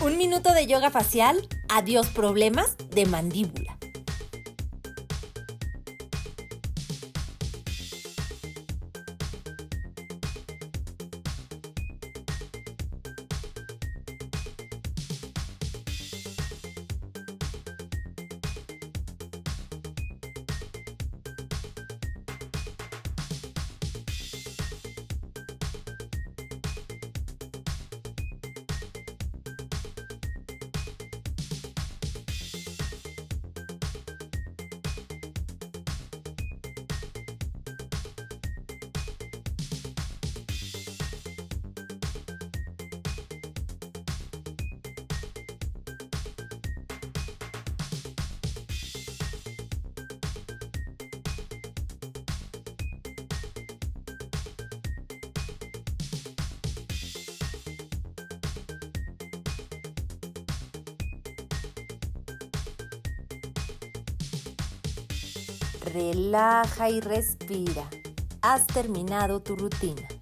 Un minuto de yoga facial, adiós problemas de mandíbula. Relaja y respira. Has terminado tu rutina.